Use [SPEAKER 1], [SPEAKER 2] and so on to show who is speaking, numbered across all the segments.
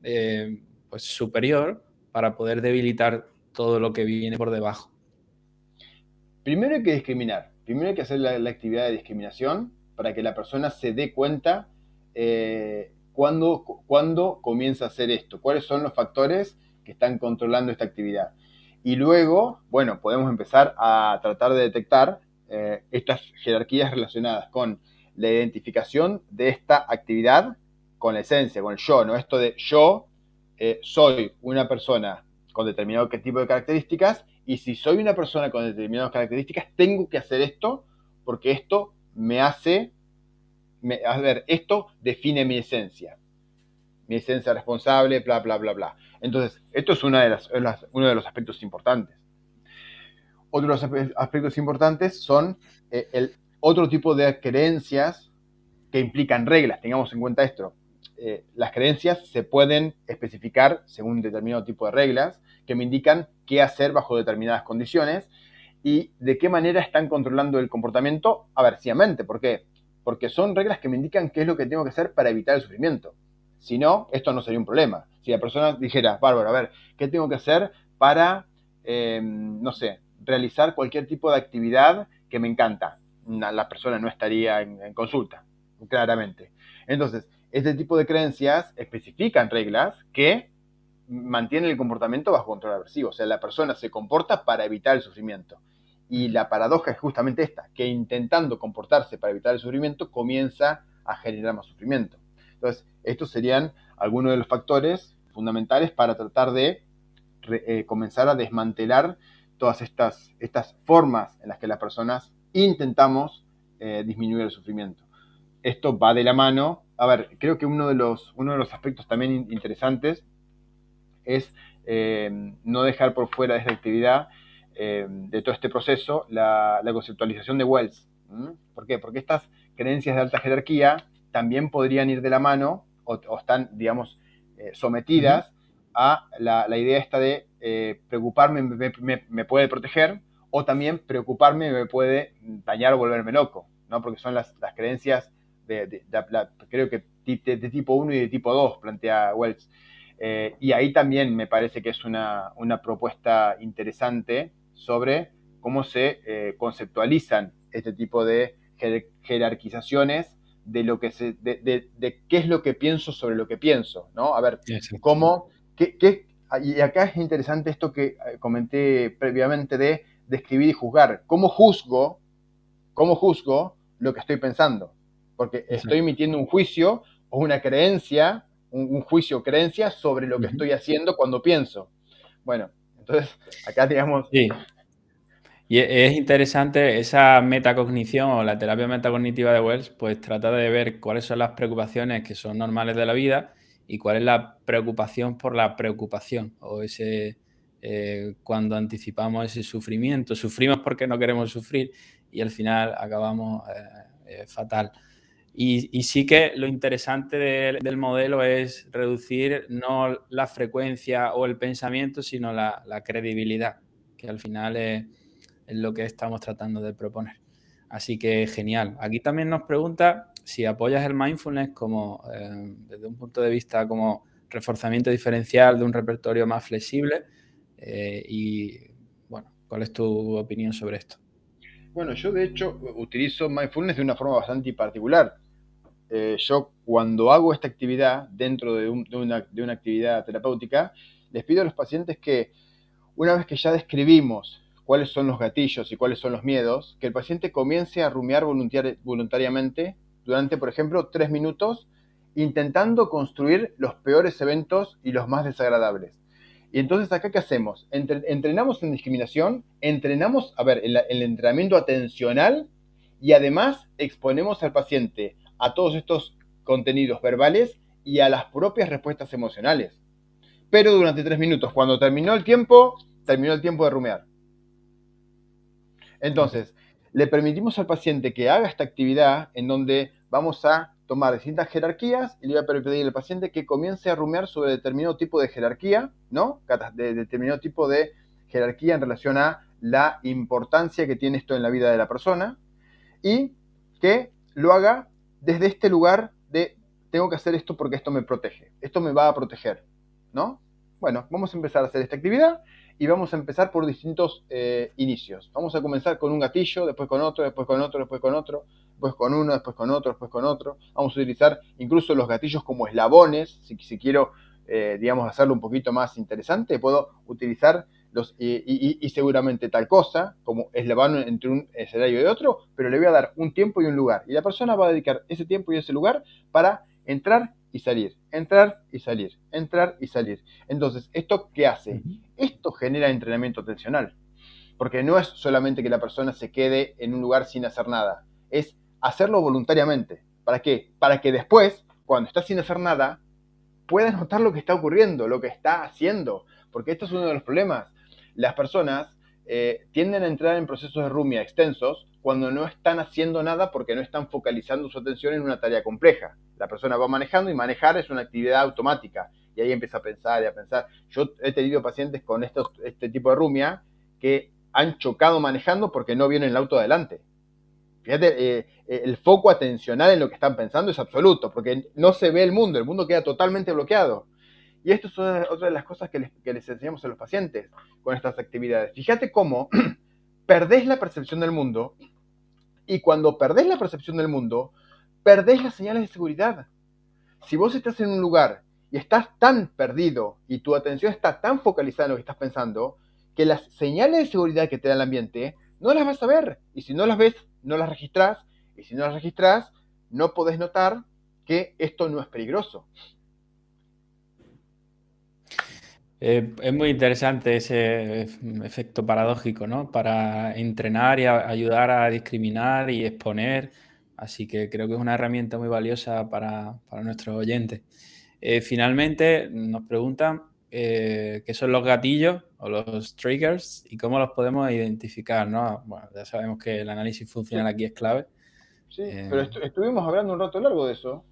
[SPEAKER 1] pues superior para poder debilitar todo lo que viene por debajo.
[SPEAKER 2] Primero hay que discriminar. Primero hay que hacer la actividad de discriminación para que la persona se dé cuenta cuándo comienza a hacer esto, cuáles son los factores que están controlando esta actividad. Y luego, bueno, podemos empezar a tratar de detectar estas jerarquías relacionadas con la identificación de esta actividad con la esencia, con el yo, ¿no? Esto de yo soy una persona con determinado tipo de características, y si soy una persona con determinadas características, tengo que hacer esto porque esto me hace, a ver, esto define mi esencia responsable, bla, bla, bla, bla. Entonces, esto es uno de los aspectos importantes. Otros aspectos importantes son el otro tipo de creencias que implican reglas. Tengamos en cuenta esto. Las creencias se pueden especificar según un determinado tipo de reglas que me indican qué hacer bajo determinadas condiciones y de qué manera están controlando el comportamiento aversivamente. ¿Por qué? Porque son reglas que me indican qué es lo que tengo que hacer para evitar el sufrimiento. Si no, esto no sería un problema. Si la persona dijera, bárbaro, a ver, ¿qué tengo que hacer para, no sé, realizar cualquier tipo de actividad que me encanta? La persona no estaría en consulta, claramente. Entonces, este tipo de creencias especifican reglas que mantienen el comportamiento bajo control aversivo. O sea, la persona se comporta para evitar el sufrimiento. Y la paradoja es justamente esta, que intentando comportarse para evitar el sufrimiento, comienza a generar más sufrimiento. Entonces, estos serían algunos de los factores fundamentales para tratar de comenzar a desmantelar todas estas formas en las que las personas intentamos disminuir el sufrimiento. Esto va de la mano. A ver, creo que uno de los aspectos también interesantes es no dejar por fuera de esta actividad, de todo este proceso, la conceptualización de Wells. ¿Por qué? Porque estas creencias de alta jerarquía también podrían ir de la mano o están, digamos, sometidas a la idea esta de preocuparme me puede proteger, o también preocuparme me puede dañar o volverme loco, ¿no? Porque son las creencias creo que de tipo 1 y de tipo 2, plantea Wells. Y ahí también me parece que es una propuesta interesante sobre cómo se conceptualizan este tipo de jerarquizaciones de lo que de qué es lo que pienso sobre lo que pienso, ¿no? A ver,
[SPEAKER 1] Exacto.
[SPEAKER 2] cómo, y acá es interesante esto que comenté previamente de describir y juzgar. Cómo juzgo lo que estoy pensando? Porque estoy
[SPEAKER 1] Exacto.
[SPEAKER 2] emitiendo un juicio o una creencia, un juicio o creencia sobre lo que
[SPEAKER 1] Ujú.
[SPEAKER 2] estoy haciendo cuando pienso. Bueno, entonces acá digamos,
[SPEAKER 1] Sí. Y es interesante esa metacognición o la terapia metacognitiva de Wells, pues trata de ver cuáles son las preocupaciones que son normales de la vida y cuál es la preocupación por la preocupación o ese cuando anticipamos ese sufrimiento. Sufrimos porque no queremos sufrir y al final acabamos fatal. Y sí que lo interesante del modelo es reducir no la frecuencia o el pensamiento, sino la credibilidad, que al final es lo que estamos tratando de proponer. Así que genial. Aquí también nos pregunta si apoyas el mindfulness como desde un punto de vista como reforzamiento diferencial de un repertorio más flexible y bueno, ¿cuál es tu opinión sobre esto?
[SPEAKER 2] bueno, yo de hecho utilizo mindfulness de una forma bastante particular. Yo cuando hago esta actividad dentro de una actividad terapéutica, les pido a los pacientes que una vez que ya describimos cuáles son los gatillos y cuáles son los miedos, que el paciente comience a rumiar voluntariamente durante, por ejemplo, 3 minutos, intentando construir los peores eventos y los más desagradables. Y entonces, ¿acá qué hacemos? Entrenamos en discriminación, entrenamos, a ver, el entrenamiento atencional, y además exponemos al paciente a todos estos contenidos verbales y a las propias respuestas emocionales. Pero durante 3 minutos. Cuando terminó el tiempo de rumear.
[SPEAKER 1] Ok.
[SPEAKER 2] Entonces, le permitimos al paciente que haga esta actividad en donde vamos a tomar distintas jerarquías y le voy a pedir al paciente que comience a rumear sobre determinado tipo de jerarquía, ¿no? De determinado tipo de jerarquía en relación a la importancia que tiene esto en la vida de la persona, y que lo haga desde este lugar de tengo que hacer esto porque esto me protege, esto me va a proteger, ¿no? Bueno, vamos a empezar a hacer esta actividad y vamos a empezar por distintos inicios. Vamos a comenzar con un gatillo, después con otro, después con otro, después con otro, después con uno, después con otro, después con otro. Vamos a utilizar incluso los gatillos como eslabones, si quiero, digamos, hacerlo un poquito más interesante, puedo utilizar y seguramente tal cosa, como eslabón entre un escenario y otro, pero le voy a dar un tiempo y un lugar. Y la persona va a dedicar ese tiempo y ese lugar para entrar y salir, entrar y salir, entrar y salir. Entonces, ¿esto qué hace? Esto genera entrenamiento atencional, porque no es solamente que la persona se quede en un lugar sin hacer nada, es hacerlo voluntariamente. ¿Para qué? Para que después, cuando está sin hacer nada, pueda notar lo que está ocurriendo, lo que está haciendo, porque esto es uno de los problemas. Las personas tienden a entrar en procesos de rumia extensos cuando no están haciendo nada porque no están focalizando su atención en una tarea compleja. La persona va manejando y manejar es una actividad automática y ahí empieza a pensar y a pensar. Yo he tenido pacientes con este tipo de rumia que han chocado manejando porque no viene el auto adelante. Fíjate, el foco atencional en lo que están pensando es absoluto, porque no se ve el mundo queda totalmente bloqueado. Y esto es otra de las cosas que les enseñamos a los pacientes con estas actividades. Fíjate cómo perdés la percepción del mundo y cuando perdés la percepción del mundo, perdés las señales de seguridad. Si vos estás en un lugar y estás tan perdido y tu atención está tan focalizada en lo que estás pensando, que las señales de seguridad que te da el ambiente no las vas a ver. Y si no las ves, no las registrás. Y si no las registrás, no podés notar que esto no es peligroso.
[SPEAKER 1] Es muy interesante ese efecto paradójico, ¿no? Para entrenar y ayudar a discriminar y exponer. Así que creo que es una herramienta muy valiosa para nuestros oyentes. Finalmente nos preguntan qué son los gatillos o los triggers y cómo los podemos identificar, ¿no? Bueno, ya sabemos que el análisis
[SPEAKER 2] Sí,
[SPEAKER 1] funcional aquí es clave.
[SPEAKER 2] sí, pero
[SPEAKER 1] Eh,
[SPEAKER 2] estuvimos hablando un rato largo de eso.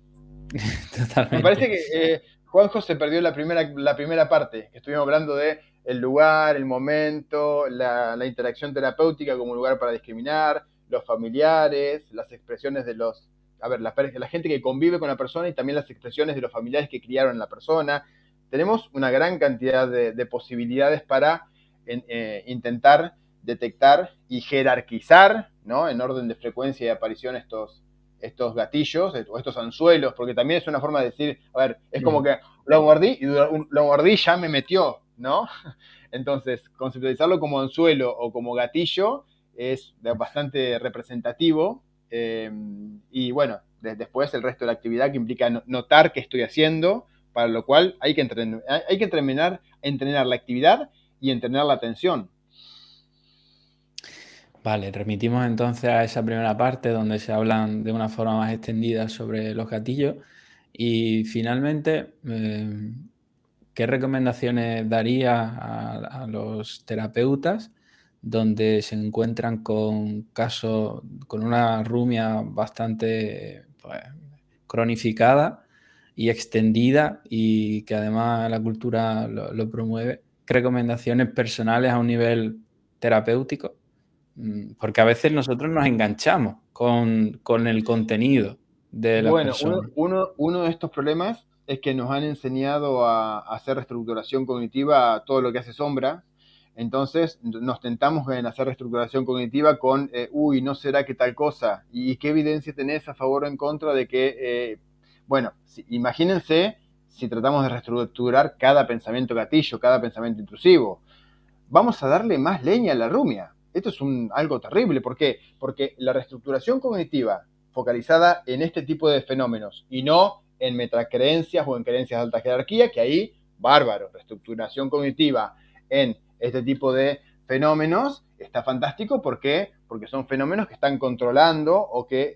[SPEAKER 2] Me
[SPEAKER 1] Totalmente.
[SPEAKER 2] parece que Juanjo se perdió la primera parte, que estuvimos hablando de el lugar, el momento, la interacción terapéutica como lugar para discriminar, los familiares, las expresiones de los, a ver, la gente que convive con la persona y también las expresiones de los familiares que criaron a la persona. Tenemos una gran cantidad de posibilidades para intentar detectar y jerarquizar, ¿no? En orden de frecuencia y aparición estos gatillos o estos anzuelos, porque también es una forma de decir, a ver, es como que lo mordí y lo mordí y ya me metió, ¿no? Entonces, conceptualizarlo como anzuelo o como gatillo es bastante representativo y bueno, después el resto de la actividad que implica notar qué estoy haciendo, para lo cual hay que entrenar la actividad y entrenar la atención.
[SPEAKER 1] Vale, remitimos entonces a esa primera parte donde se hablan de una forma más extendida sobre los gatillos y finalmente, ¿qué recomendaciones daría a los terapeutas donde se encuentran con casos, con una rumia bastante pues, cronificada y extendida y que además la cultura lo promueve? ¿Qué recomendaciones personales a un nivel terapéutico? Porque a veces nosotros nos enganchamos con el contenido de las
[SPEAKER 2] Bueno,
[SPEAKER 1] personas.
[SPEAKER 2] uno de estos problemas es que nos han enseñado a hacer reestructuración cognitiva a todo lo que hace sombra. Entonces nos tentamos en hacer reestructuración cognitiva con, uy, ¿no será que tal cosa? ¿Y qué evidencia tenés a favor o en contra de que, bueno, imagínense si tratamos de reestructurar cada pensamiento gatillo, cada pensamiento intrusivo? Vamos a darle más leña a la rumia. Esto es algo terrible. ¿Por qué? Porque la reestructuración cognitiva focalizada en este tipo de fenómenos y no en metacreencias o en creencias de alta jerarquía, que ahí, bárbaro. Reestructuración cognitiva en este tipo de fenómenos está fantástico. ¿Por qué? Porque son fenómenos que están controlando o que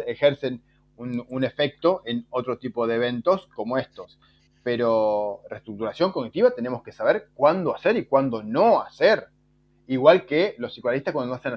[SPEAKER 2] ejercen un efecto en otro tipo de eventos como estos. Pero reestructuración cognitiva tenemos que saber cuándo hacer y cuándo no hacer. Igual que los psicoanalistas cuando hacen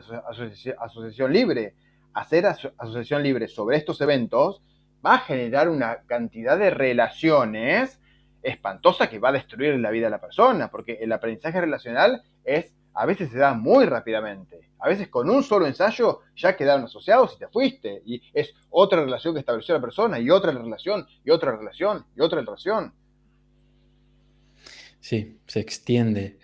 [SPEAKER 2] asociación libre. Hacer asociación libre sobre estos eventos va a generar una cantidad de relaciones espantosa que va a destruir la vida de la persona, porque el aprendizaje relacional es a veces se da muy rápidamente. A veces con un solo ensayo ya quedaron asociados y te fuiste. Y es otra relación que estableció la persona, y otra relación, y otra relación, y otra relación.
[SPEAKER 1] Sí, se extiende.